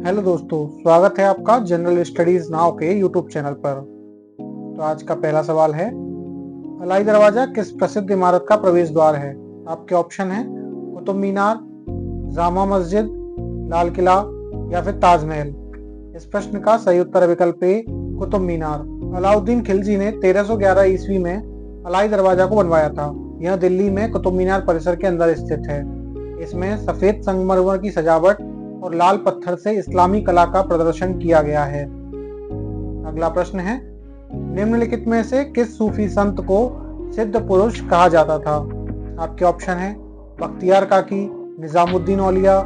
Hello दोस्तों, स्वागत है आपका जनरल स्टडीज नाउ के यूट्यूब चैनल पर। तो आज का पहला सवाल है, अलाई दरवाजा किस प्रसिद्ध इमारत का प्रवेश द्वार है? आपके ऑप्शन है कुतुब मीनार, जामा मस्जिद, लाल किला या फिर ताजमहल। इस प्रश्न का सही उत्तर है विकल्प ए, कुतुब मीनार। अलाउद्दीन खिलजी ने 1311 ईस्वी में अलाई दरवाजा को बनवाया था। यह दिल्ली में कुतुब मीनार परिसर के अंदर स्थित है। इसमें सफेद संगमरमर की सजावट और लाल पत्थर से इस्लामी कला का प्रदर्शन किया गया है। अगला प्रश्न है, निम्नलिखित में से किस सूफी संत को सिद्ध पुरुष कहा जाता था? आपके ऑप्शन है बख्तियार काकी, निजामुद्दीन औलिया,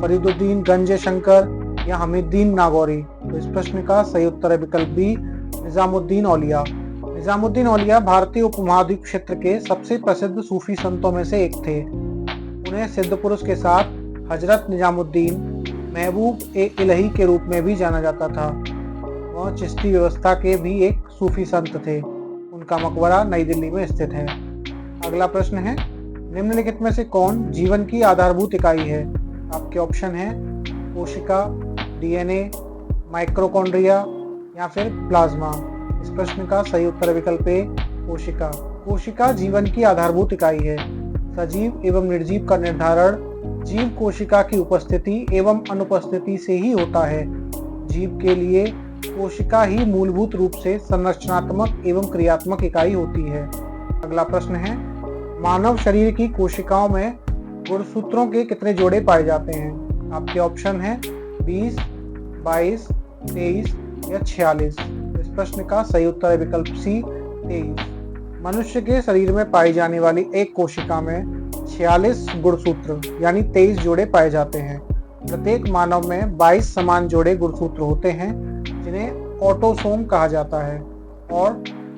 फरीदुद्दीन गंज शंकर या हमीदुद्दीन नागौरी। तो इस प्रश्न का सही उत्तर है विकल्प बी, निजामुद्दीन औलिया। निजामुद्दीन औलिया भारतीय उपमहाद्वीप क्षेत्र के सबसे प्रसिद्ध सूफी संतों में से एक थे। उन्हें सिद्ध पुरुष के साथ हजरत निजामुद्दीन महबूब ए इलाही के रूप में भी जाना जाता था। वह चिश्ती व्यवस्था के भी एक सूफी संत थे। उनका मकबरा नई दिल्ली में स्थित है। अगला प्रश्न है, निम्नलिखित में से कौन जीवन की आधारभूत इकाई है? आपके ऑप्शन है कोशिका, डीएनए, माइक्रोकॉन्ड्रिया या फिर प्लाज्मा। इस प्रश्न का सही उत्तर विकल्प ए, कोशिका। कोशिका जीवन की आधारभूत इकाई है। सजीव एवं निर्जीव का निर्धारण जीव कोशिका की उपस्थिति एवं अनुपस्थिति से ही होता है। जीव के लिए कोशिका ही मूलभूत रूप से संरचनात्मक एवं क्रियात्मक इकाई होती है। अगला प्रश्न है, मानव शरीर की कोशिकाओं में गुणसूत्रों के कितने जोड़े पाए जाते हैं? आपके ऑप्शन है 20, 22, 23 या 46। इस प्रश्न का सही उत्तर है विकल्प सी, 23। मनुष्य के शरीर में पाई जाने वाली एक कोशिका में 46 गुणसूत्र यानी 23 जोड़े पाए जाते हैं। प्रत्येक मानव में 22 समान जोड़े गुणसूत्र होते हैं जिन्हें ऑटोसोम कहा जाता है, और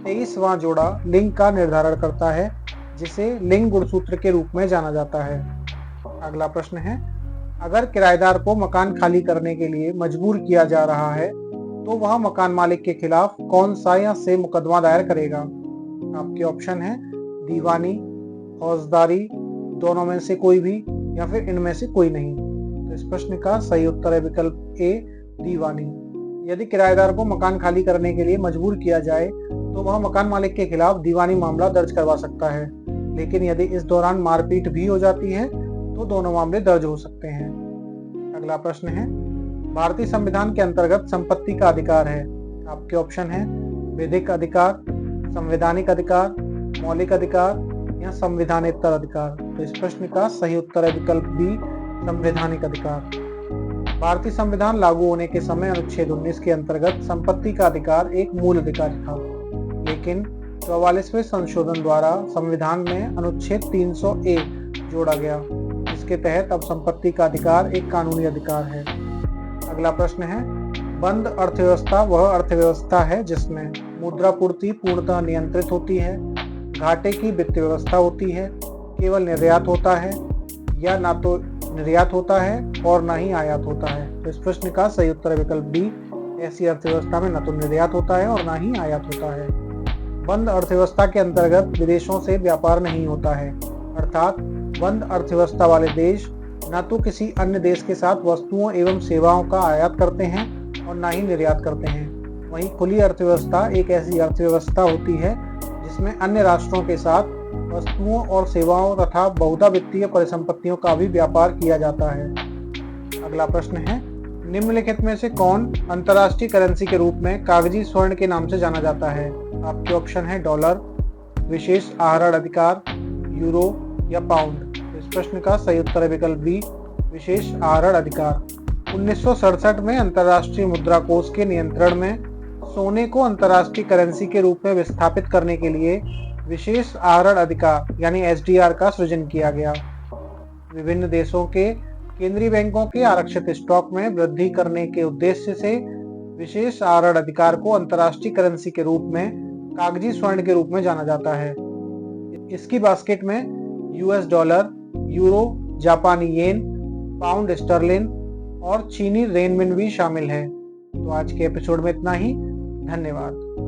23वां जोड़ा लिंग का निर्धारण करता है जिसे लिंग गुणसूत्र के रूप में जाना जाता है। अगला प्रश्न है, अगर किराएदार को मकान खाली करने के लिए मजबूर किया जा रहा है तो वह मकान मालिक के खिलाफ कौन सा या से मुकदमा दायर करेगा? आपके ऑप्शन है दीवानी, फौजदारी, दोनों में से कोई भी या फिर इनमें से कोई नहीं। तो इस प्रश्न का सही उत्तर है विकल्प ए, दीवानी। यदि किराएदार को मकान खाली करने के लिए मजबूर किया जाए तो वह मकान मालिक के खिलाफ दीवानी मामला दर्ज करवा सकता है, लेकिन यदि इस दौरान मारपीट भी हो जाती है तो दोनों मामले दर्ज हो सकते हैं। अगला प्रश्न है, भारतीय संविधान के अंतर्गत संपत्ति का अधिकार है। आपके ऑप्शन है विधिक अधिकार, संवैधानिक अधिकार, मौलिक अधिकार या संविधानेतर अधिकार। तो इस प्रश्न का सही उत्तर है विकल्प बी, संवैधानिक अधिकार। भारतीय संविधान लागू होने के समय अनुच्छेद 19 के अंतर्गत संपत्ति का अधिकार एक मूल अधिकार था, लेकिन 44वें संशोधन द्वारा संविधान में अनुच्छेद 300A जोड़ा गया, जिसके तहत अब संपत्ति का अधिकार एक कानूनी अधिकार है। अगला प्रश्न है, बंद अर्थव्यवस्था वह अर्थव्यवस्था है जिसमें मुद्रापूर्ति पूर्णतः नियंत्रित होती है, घाटे की वित्त व्यवस्था होती है, केवल निर्यात होता है या ना तो निर्यात होता है और ना ही आयात होता है। तो इस प्रश्न का सही उत्तर है विकल्प डी, ऐसी अर्थव्यवस्था में ना तो निर्यात होता है और ना ही आयात होता है। बंद अर्थव्यवस्था के अंतर्गत विदेशों से व्यापार नहीं होता है, अर्थात बंद अर्थव्यवस्था वाले देश न तो किसी अन्य देश के साथ वस्तुओं एवं सेवाओं का आयात करते हैं और ना ही निर्यात करते हैं। वहीं खुली अर्थव्यवस्था एक ऐसी अर्थव्यवस्था होती है जिसमें अन्य राष्ट्रों के साथ वस्तुओं और सेवाओं तथा बहुधा वित्तीय परिसंपत्तियों का भी व्यापार किया जाता है। अगला प्रश्न है, निम्नलिखित में से कौन अंतर्राष्ट्रीय करेंसी के रूप में कागजी स्वर्ण के नाम से जाना जाता है? आपके ऑप्शन है डॉलर, विशेष आहरण अधिकार, यूरो या पाउंड। इस प्रश्न का सही उत्तर है विकल्प बी, विशेष आहरण अधिकार। 1967 में अंतर्राष्ट्रीय मुद्रा कोष के नियंत्रण में सोने को अंतर्राष्ट्रीय करेंसी के रूप में विस्थापित करने के लिए विशेष आहरण अधिकार यानी एसडीआर का सृजन किया गया। विभिन्न देशों के केंद्रीय बैंकों के आरक्षित स्टॉक में वृद्धि करने के उद्देश्य से विशेष आहरण अधिकार को अंतर्राष्ट्रीय करेंसी के रूप में कागजी स्वर्ण के रूप में जाना जाता है। इसकी बास्केट में यूएस डॉलर, यूरो, जापानी येन, पाउंड स्टर्लिन और चीनी रेनमिन भी शामिल है। तो आज के एपिसोड में इतना ही। धन्यवाद।